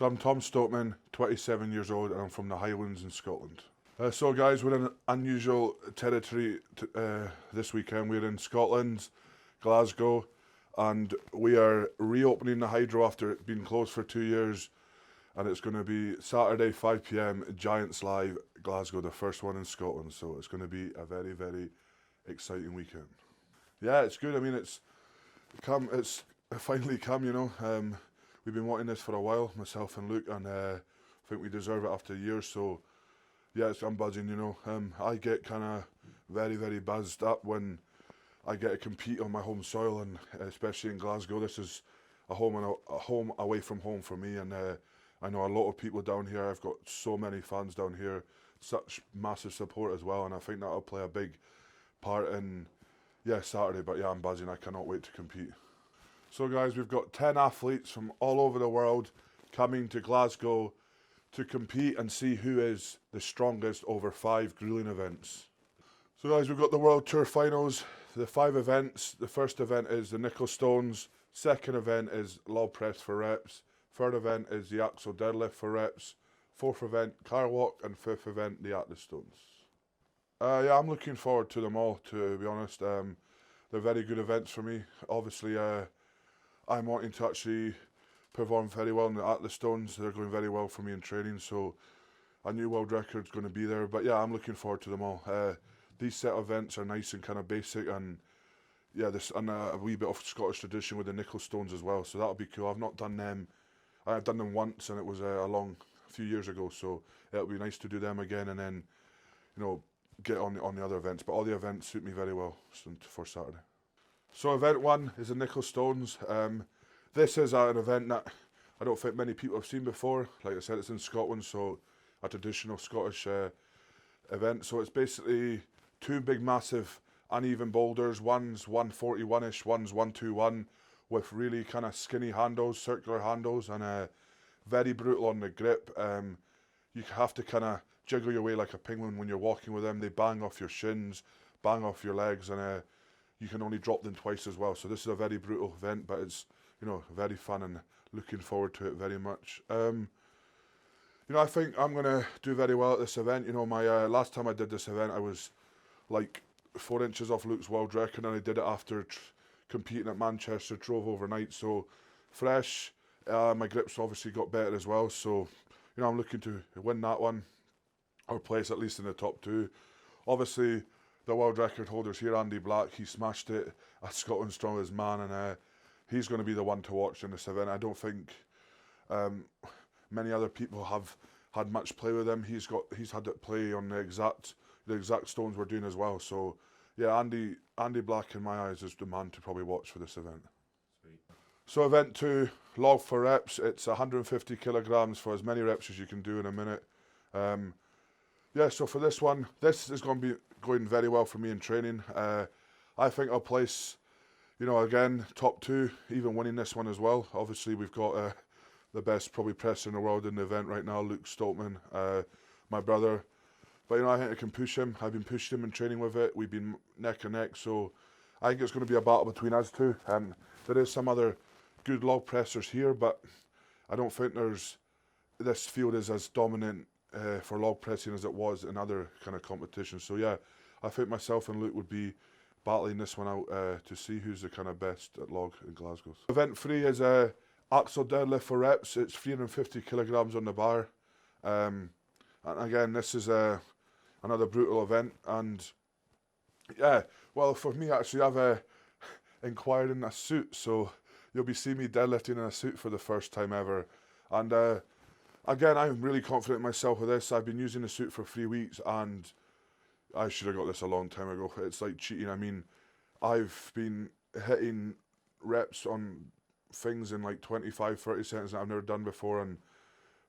So I'm Tom Stoltman, 27 years old, and I'm from the Highlands in Scotland. So guys, we're in unusual territory this weekend. We're in Scotland, Glasgow, and we are reopening the hydro after it being closed for 2 years. And it's going to be Saturday, 5 p.m, Giants Live, Glasgow, the first one in Scotland. So it's going to be a very, very exciting weekend. Yeah, it's good. I mean, it's finally come, you know. We've been wanting this for a while, myself and Luke, and I think we deserve it after years. So, yeah, I'm buzzing, you know. I get kind of very, very buzzed up when I get to compete on my home soil, and especially in Glasgow. This is a home away from home for me, and I know a lot of people down here. I've got so many fans down here, such massive support as well, and I think that'll play a big part in, yeah, Saturday. But yeah, I'm buzzing. I cannot wait to compete. So guys, we've got 10 athletes from all over the world coming to Glasgow to compete and see who is the strongest over 5 grueling events. So guys, we've got the World Tour Finals, the 5 events. The first event is the nickel stones, second event is log press for reps, third event is the axle deadlift for reps, fourth event car walk, and fifth event the Atlas stones. Yeah, I'm looking forward to them all, to be honest. They're very good events for me. Obviously, I'm wanting to actually perform very well in the Atlas stones. They're going very well for me in training, so a new world record's going to be there. But yeah, I'm looking forward to them all. These set of events are nice and kind of basic, and yeah, a wee bit of Scottish tradition with the nickel stones as well. So that'll be cool. I've not done them. I've done them once, and it was a few years ago. So it'll be nice to do them again, and then, you know, get on the other events. But all the events suit me very well for Saturday. So event 1 is the nickel stones. This is an event that I don't think many people have seen before. Like I said, it's in Scotland, so a traditional Scottish event. So it's basically 2 big massive uneven boulders. One's 141ish, one's 121, with really kind of skinny handles, circular handles, and very brutal on the grip. You have to kind of jiggle your way like a penguin when you're walking with them. They bang off your shins, bang off your legs, and you can only drop them twice as well. So this is a very brutal event, but it's, you know, very fun, and looking forward to it very much. You know, I think I'm going to do very well at this event. You know, my last time I did this event, I was like 4 inches off Luke's world record, and I did it after competing at Manchester, drove overnight, so fresh. My grips obviously got better as well, so, you know, I'm looking to win that one, or place at least in the top 2. Obviously, the world record holders here, Andy Black, he smashed it at Scotland's Strongest Man, and he's going to be the one to watch in this event. I don't think many other people have had much play with him. He's had it play on the exact stones we're doing as well. So yeah, Andy Black in my eyes is the man to probably watch for this event. Sweet. So event 2, log for reps. It's 150 kilograms for as many reps as you can do in a minute. Yeah, so for this one, this is going to be going very well for me in training. I think I'll place, you know, again, top 2, even winning this one as well. Obviously, we've got the best probably presser in the world in the event right now, Luke Stoltman, my brother. But, you know, I think I can push him. I've been pushing him in training with it. We've been neck and neck, so I think it's going to be a battle between us two. There is some other good log pressers here, but I don't think this field is as dominant for log pressing as it was in other kind of competitions. So yeah, I think myself and Luke would be battling this one out to see who's the kind of best at log in Glasgow. Event 3 is axle deadlift for reps. It's 350 kilograms on the bar. And again, this is another brutal event. And yeah, well, for me actually, I've inquired in a suit, so you'll be seeing me deadlifting in a suit for the first time ever. And again, I'm really confident in myself with this. I've been using the suit for 3 weeks, and I should have got this a long time ago. It's like cheating. I mean, I've been hitting reps on things in like 25, 30 seconds that I've never done before, and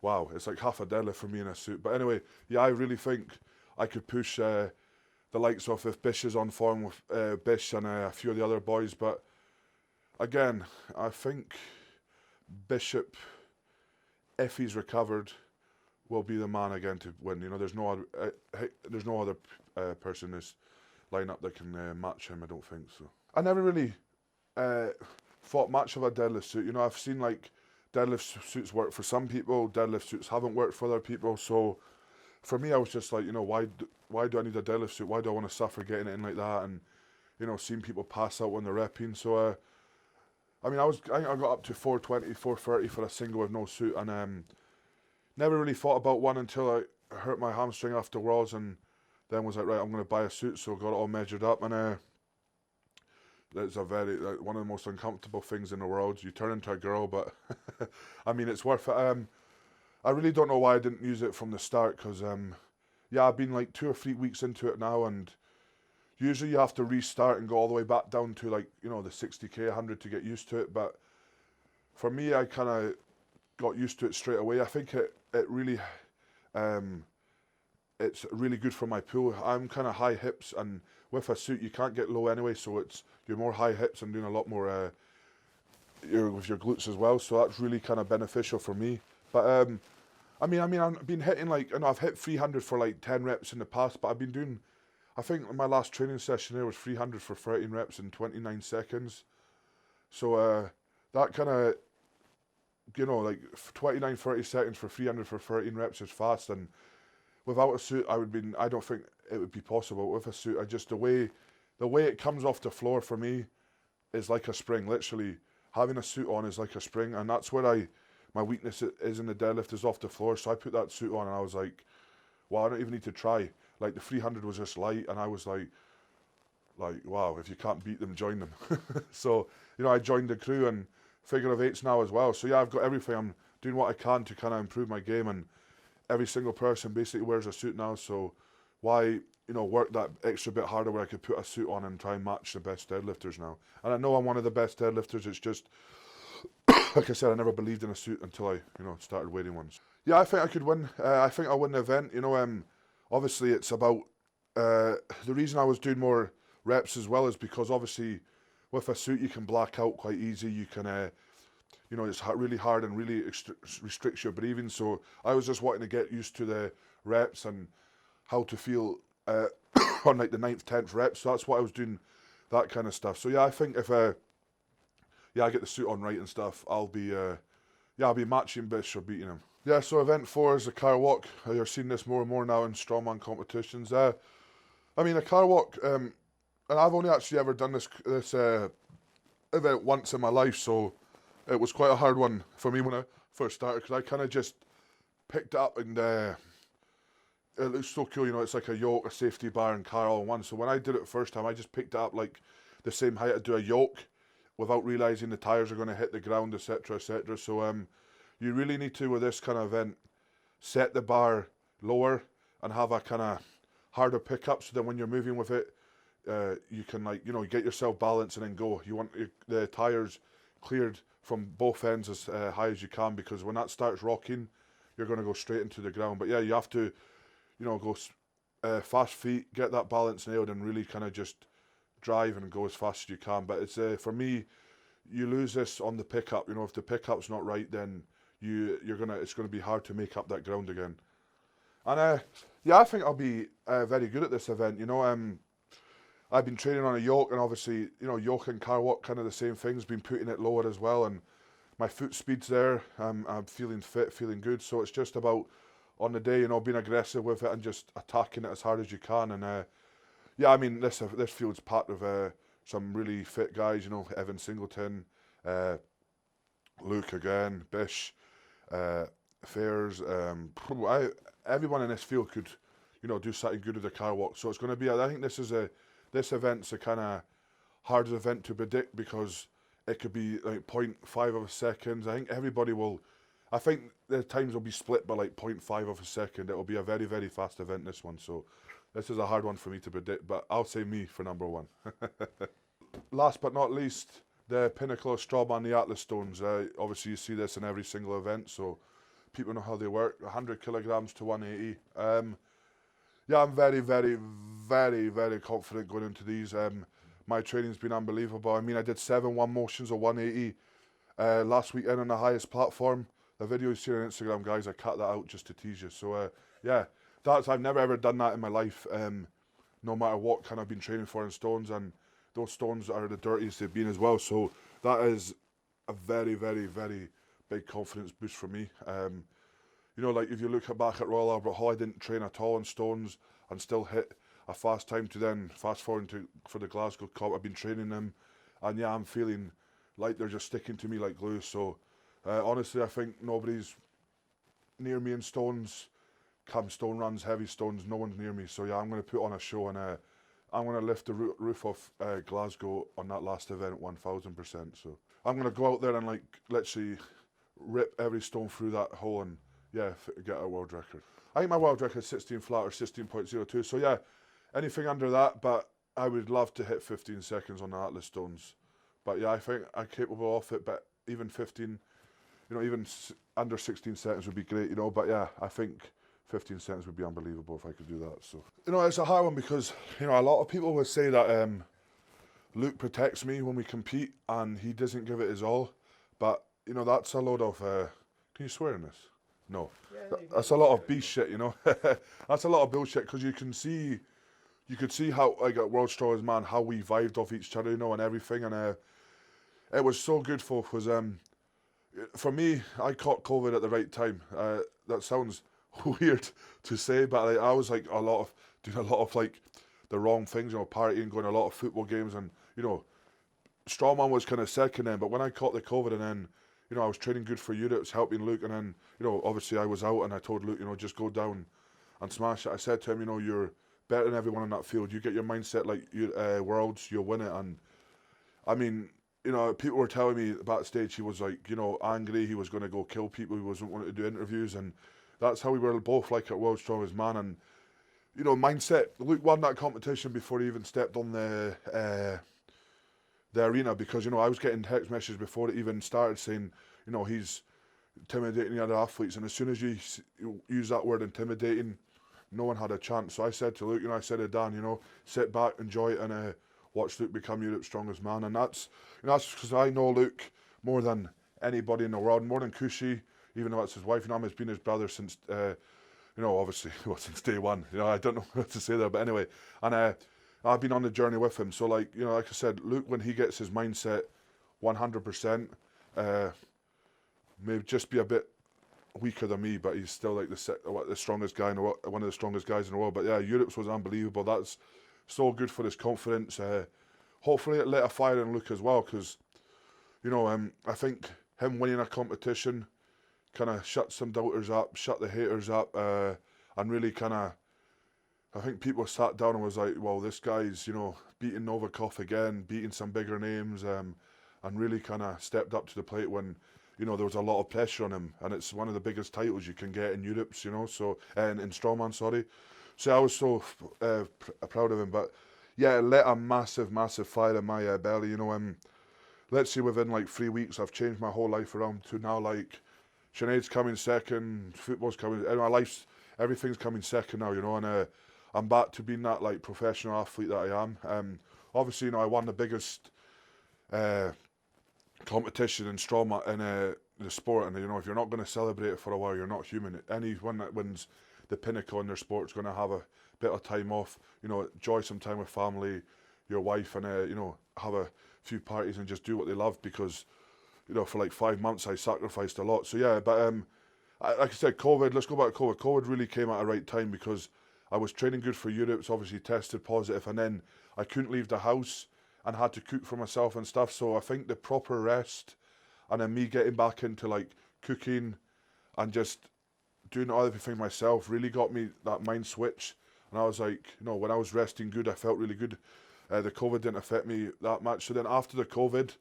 wow, it's like half a deadlift for me in a suit. But anyway, yeah, I really think I could push the likes of if Bish is on form with Bish and a few of the other boys. But again, I think Bishop, if he's recovered, will be the man again to win. You know, there's no other person in this lineup that can match him. I don't think so. I never really thought much of a deadlift suit. You know, I've seen like deadlift suits work for some people, deadlift suits haven't worked for other people. So for me, I was just like, why do I need a deadlift suit? Why do I want to suffer getting it in like that? And seeing people pass out when they're repping. So I mean, I think I got up to 420, 430 for a single with no suit, and never really thought about one until I hurt my hamstring after Worlds, and then was like, right, I'm going to buy a suit. So got it all measured up, and it's one of the most uncomfortable things in the world. You turn into a girl, but I mean, it's worth it. I really don't know why I didn't use it from the start, because I've been like 2 or 3 weeks into it now, and usually you have to restart and go all the way back down to like, the 60k, 100 to get used to it. But for me, I kind of got used to it straight away. I think it really, it's really good for my pull. I'm kind of high hips, and with a suit you can't get low anyway, so you're more high hips and doing a lot more with your glutes as well. So that's really kind of beneficial for me. But I mean, I've been hitting I've hit 300 for like 10 reps in the past, but I've been doing, I think my last training session there was 300 for 13 reps in 29 seconds. So that kind of, 29, 30 seconds for 300 for 13 reps is fast. And without a suit, I don't think it would be possible. With a suit, the way it comes off the floor for me is like a spring. Literally, having a suit on is like a spring, and that's where my weakness is in the deadlift, is off the floor. So I put that suit on, and I was like, well, I don't even need to try. Like the 300 was just light, and I was like, wow, if you can't beat them, join them. So I joined the crew, and figure of eights now as well. So yeah, I've got everything. I'm doing what I can to kind of improve my game, and every single person basically wears a suit now. So why work that extra bit harder where I could put a suit on and try and match the best deadlifters now? And I know I'm one of the best deadlifters. It's just like I said, I never believed in a suit until I started wearing ones. Yeah, I think I could win. I think I'll win the event. Obviously it's about the reason I was doing more reps as well is because obviously with a suit you can black out quite easy. You can it's really hard and really restricts your breathing. So I was just wanting to get used to the reps and how to feel on like the 9th, 10th rep. So that's why I was doing that kind of stuff. So yeah, I think if I get the suit on right and stuff, I'll be matching Bish or beating him. Yeah, so event 4 is a car walk. You're seeing this more and more now in strongman competitions. I mean, a car walk, and I've only actually ever done this event once in my life, so it was quite a hard one for me when I first started, because I kind of just picked it up, and it looks so cool, it's like a yoke, a safety bar, and car all in one. So when I did it the first time, I just picked it up like the same height to do a yoke without realising the tyres are going to hit the ground, etc, etc. So you really need to, with this kind of event, set the bar lower and have a kind of harder pickup, so that when you're moving with it, you can get yourself balanced and then go. You want the tyres cleared from both ends as high as you can, because when that starts rocking, you're going to go straight into the ground. But yeah, you have to, go fast feet, get that balance nailed, and really kind of just drive and go as fast as you can. But it's for me, you lose this on the pickup. If the pickup's not right, then it's gonna be hard to make up that ground again. And I think I'll be very good at this event. I've been training on a yoke, and obviously, yoke and car walk, kind of the same things. Been putting it lower as well, and my foot speed's there. I'm feeling fit, feeling good. So it's just about on the day, being aggressive with it and just attacking it as hard as you can. And I mean, this field's packed with some really fit guys. Evan Singleton, Luke again, Bish, Fairs. Everyone in this field could, do something good with the car walk. So it's going to be. I think this event's a kind of hardest event to predict, because it could be like 0.5 of a second. I think the times will be split by like 0.5 of a second. It will be a very, very fast event, this one. So this is a hard one for me to predict, but I'll say me for number 1. Last but not least, the pinnacle of Strongman, the Atlas stones. Obviously you see this in every single event, so people know how they work. 100 kilograms to 180. I'm very, very, very, very confident going into these. My training's been unbelievable. I mean, I did 7 one motions of 180 last weekend on the highest platform. The video you see on Instagram, guys, I cut that out just to tease you. So I've never ever done that in my life, no matter what kind I've been training for in stones, and those stones are the dirtiest they've been as well. So that is a very, very, very big confidence boost for me. You know, like if you look back at Royal Albert Hall, I didn't train at all on stones and still hit a fast time to then fast forward for the Glasgow Cup. I've been training them, and yeah, I'm feeling like they're just sticking to me like glue. So honestly, I think nobody's near me in stones. Come stone runs, heavy stones, no one's near me. So yeah, I'm going to put on a show, and I'm going to lift the roof off Glasgow on that last event 1000%. So I'm going to go out there and like literally rip every stone through that hole and yeah, get a world record. I think my world record is 16 flat or 16.02. So yeah, anything under that, but I would love to hit 15 seconds on the Atlas stones. But yeah, I think I'm capable of it, but even 15, you know, even under 16 seconds would be great, you know, but yeah, I think 15 seconds would be unbelievable if I could do that. So, you know, it's a hard one because, you know, a lot of people would say that Luke protects me when we compete and he doesn't give it his all, but, you know, that's a load of, can you swear in this? No. Yeah, That's a lot of beast shit, you know. That's a lot of bullshit because you could see how, like at World's Strongest Man, how we vibed off each other, you know, and everything, and it was so good because for me, I caught COVID at the right time. That sounds weird to say, but like, I was like doing a lot of like the wrong things, you know, partying, going to a lot of football games, and you know, Strongman was kind of second then. But when I caught the COVID, and then you know, I was training good for Europe, helping Luke, and then you know, obviously I was out, and I told Luke, you know, just go down and smash it. I said to him, you know, you're better than everyone on that field. You get your mindset like you Worlds, you'll win it. And I mean, you know, people were telling me backstage he was like, you know, angry. He was going to go kill people. He wasn't wanting to do interviews, and that's how we were both like at World's Strongest Man. And you know, mindset. Luke won that competition before he even stepped on the arena because you know I was getting text messages before it even started saying, you know, he's intimidating the other athletes, and as soon as you use that word intimidating, no one had a chance. So I said to Luke, you know, I said to Dan, you know, sit back, enjoy it, and watch Luke become Europe's strongest man. And that's, you know, that's because I know Luke more than anybody in the world, more than Cushy, even though it's his wife. You know, he's been his brother since, you know, obviously, well, since day one. You know, I don't know what to say there, but anyway. And I've been on the journey with him. So, like, you know, like I said, Luke, when he gets his mindset 100%, may just be a bit weaker than me, but he's still like the strongest guy in the world, one of the strongest guys in the world. But yeah, Europe's was unbelievable. That's so good for his confidence. Hopefully it lit a fire in Luke as well, because you know, I think him winning a competition kind of shut some doubters up, shut the haters up, and really kind of, I think people sat down and was like, well, this guy's, you know, beating Novikov again, beating some bigger names, and really kind of stepped up to the plate when, you know, there was a lot of pressure on him, and it's one of the biggest titles you can get in Europe's, you know, so, and in Strongman, sorry. So I was so proud of him, but yeah, it lit a massive, massive fire in my belly, you know. Let's say within like 3 weeks, I've changed my whole life around to now like, Sinead's coming second, football's coming, my life's, everything's coming second now, you know, and I'm back to being that like professional athlete that I am. Obviously, you know, I won the biggest competition in strongman in the sport, and you know, if you're not going to celebrate it for a while, you're not human. Anyone that wins the pinnacle in their sport is going to have a bit of time off, you know, enjoy some time with family, your wife, and you know, have a few parties and just do what they love, because you know, for like 5 months I sacrificed a lot. So yeah, but like I said, COVID, let's go back to COVID. COVID really came at a right time because I was training good for Europe, it's obviously tested positive, and then I couldn't leave the house and had to cook for myself and stuff. So I think the proper rest and then me getting back into like cooking and just doing everything myself really got me that mind switch. And I was like, you know, when I was resting good, I felt really good. The COVID didn't affect me that much. So then after the COVID,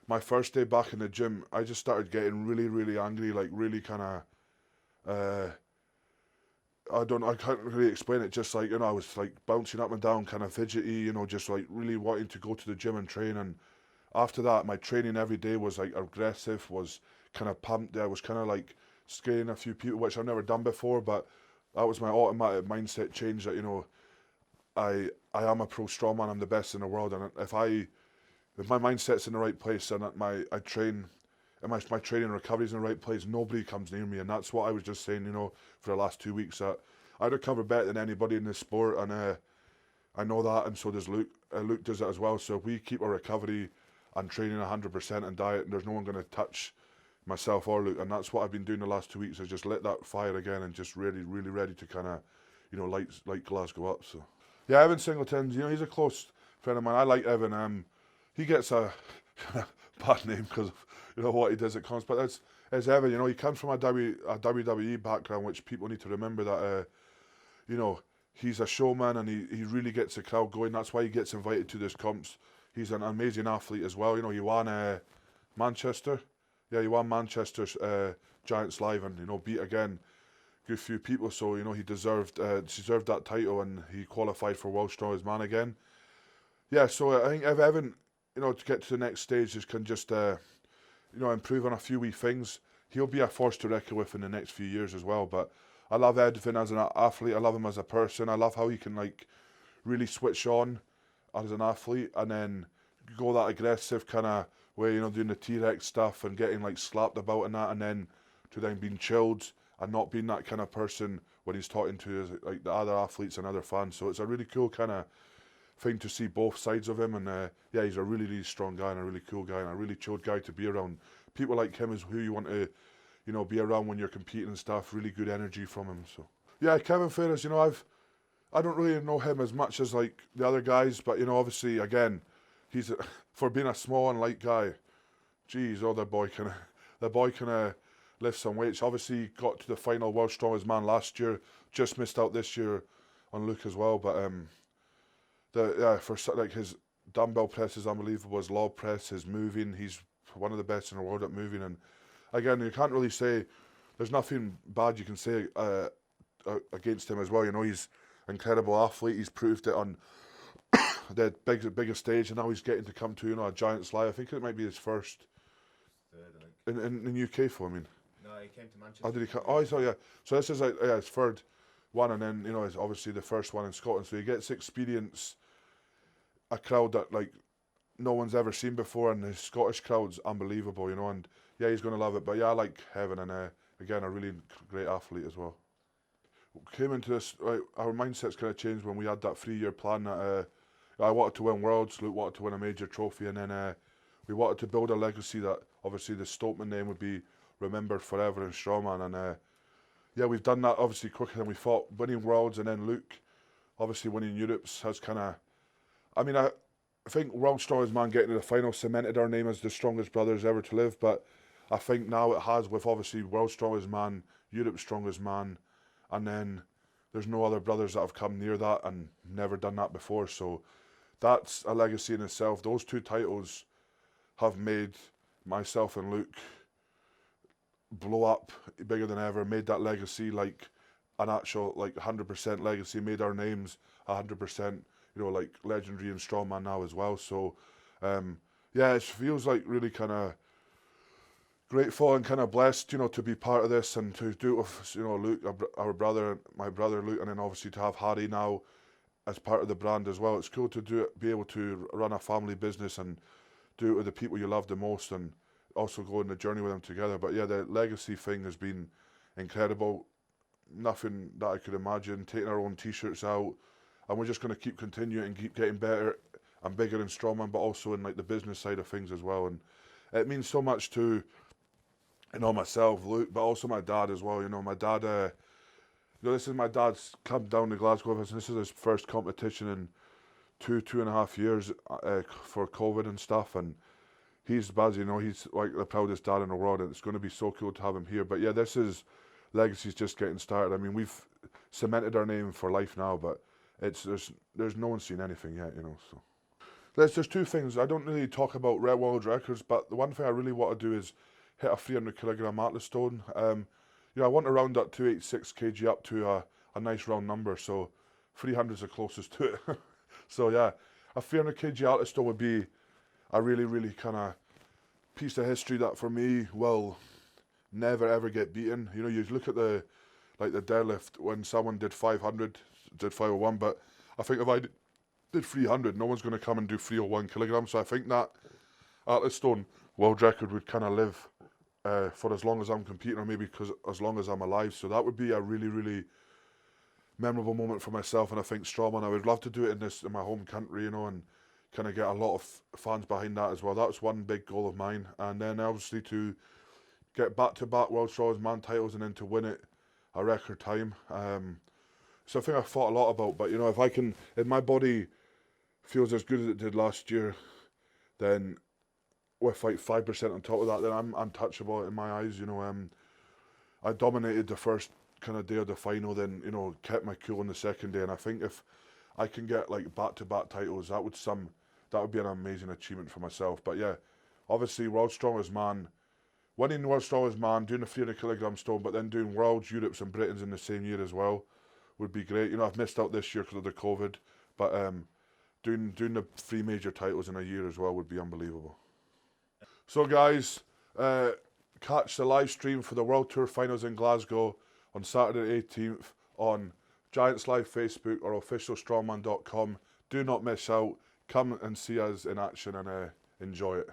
my first day back in the gym, I just started getting really, really angry, like really kind of, I can't really explain it, just like, you know, I was like bouncing up and down, kind of fidgety, you know, just like really wanting to go to the gym and train. And after that, my training every day was like aggressive, was kind of pumped. I was kind of like scaring a few people, which I've never done before, but that was my automatic mindset change that, you know, I am a pro strongman, I'm the best in the world, and if my mindset's in the right place and I train and my training and recovery's in the right place, nobody comes near me. And that's what I was just saying, you know, for the last 2 weeks, that I recover better than anybody in this sport, and I know that, and so does Luke. Luke does it as well. So if we keep our recovery and training 100% and diet, and there's no one going to touch myself or Luke, and that's what I've been doing the last 2 weeks, is just lit that fire again and just really, really ready to kind of, light Glasgow up. So yeah, Evan Singleton, he's a close friend of mine. I like Evan. He gets a bad name because of what he does at cons, but it's Evan. He comes from a WWE background, which people need to remember that he's a showman and he really gets the crowd going. That's why he gets invited to these comps. He's an amazing athlete as well. He won Manchester. Yeah, he won Manchester's Giants Live and beat again good few people. So he deserved that title and he qualified for World's Strongest Man again. Yeah, so I think if Evan to get to the next stage can just improve on a few wee things, he'll be a force to reckon with in the next few years as well. But I love Evan as an athlete. I love him as a person. I love how he can really switch on as an athlete and then go that aggressive kind of way, doing the T-Rex stuff and getting slapped about and that, and then to then being chilled and not being that kind of person when he's talking to the other athletes and other fans. So it's a really cool kind of thing to see both sides of him. And yeah, he's a really, really strong guy and a really cool guy and a really chilled guy to be around. People like him is who you want to be around when you're competing and stuff. Really good energy from him. So yeah, Kevin Ferris, I don't really know him as much as the other guys, but obviously again, he's for being a small and light guy. Geez, the boy can lift some weights. Obviously, he got to the final World's Strongest Man last year. Just missed out this year on Luke as well. But his dumbbell press is unbelievable. His log press, his moving, he's one of the best in the world at moving. And again, you can't really say there's nothing bad you can say against him as well. He's an incredible athlete. He's proved it on the biggest stage, and now he's getting to come to a Giants Live. I think it might be his first third, in the UK for him. No, he came to Manchester. Oh, did he come? Oh, so yeah. So this is his third one, and then it's obviously the first one in Scotland. So he gets to experience a crowd that no one's ever seen before, and the Scottish crowd's unbelievable, and yeah, he's going to love it. But yeah, I like Evan, and again, a really great athlete as well. Came into this, our mindset's kind of changed when we had that 3-year plan that I wanted to win Worlds, Luke wanted to win a major trophy, and then we wanted to build a legacy that obviously the Stoltman name would be remembered forever in Strongman. And yeah, we've done that obviously quicker than we thought. Winning Worlds and then Luke, obviously winning Europe's has kind of, I think World's Strongest Man getting to the final cemented our name as the strongest brothers ever to live. But I think now it has, with obviously World's Strongest Man, Europe's Strongest Man, and then there's no other brothers that have come near that and never done that before. So that's a legacy in itself. Those 2 titles have made myself and Luke blow up bigger than ever, made that legacy an actual 100% legacy, made our names 100% legendary in Strongman now as well. So yeah, it feels really kind of grateful and kind of blessed, to be part of this and to do it with, Luke, our brother, my brother Luke, and then obviously to have Harry now as part of the brand as well. It's cool to be able to run a family business and do it with the people you love the most and also go on the journey with them together. But yeah, the legacy thing has been incredible. Nothing that I could imagine. Taking our own T-shirts out, and we're just going to keep continuing and keep getting better and bigger in Strongman, but also in the business side of things as well. And it means so much to myself, Luke, but also my dad as well. My dad, this is my dad's come down to Glasgow with us, and this is his first competition in 2.5 years for COVID and stuff, and he's buzzing, he's the proudest dad in the world, and it's going to be so cool to have him here. But yeah, legacy's just getting started. We've cemented our name for life now, but there's no one seen anything yet, so. There's 2 things. I don't really talk about world records, but the one thing I really want to do is hit a 300 kilogram Atlas stone. I want to round that 286 kg up to a nice round number, so 300 is the closest to it. So yeah, a 300 kg Atlas stone would be a really, really kind of piece of history that for me will never ever get beaten. You look at the deadlift when someone did 500, did 501, but I think if I did 300, no one's going to come and do 301 kilograms. So I think that Atlas stone world record would kind of live for as long as I'm competing, or maybe as long as I'm alive. So that would be a really, really memorable moment for myself, and I think Strongman, I would love to do it in my home country, and kind of get a lot of fans behind that as well. That's one big goal of mine. And then obviously to get back-to-back World Strongest Man titles and then to win it a record time. Something I thought a lot about, but you know, if I can, if my body feels as good as it did last year, then with like 5% on top of that, then I'm untouchable in my eyes. You know, I dominated the first kind of day of the final, then you know kept my cool on the second day, and I think if I can get like back-to-back titles, that would be an amazing achievement for myself. But yeah, obviously World's Strongest Man, winning World's Strongest Man, doing the 300 kilogram stone, but then doing Worlds, Europes, and Britain's in the same year as well would be great. You know, I've missed out this year because of the COVID, but doing the 3 major titles in a year as well would be unbelievable. So guys, catch the live stream for the World Tour Finals in Glasgow on Saturday 18th on Giants Live Facebook or officialstrongman.com. Do not miss out. Come and see us in action and enjoy it.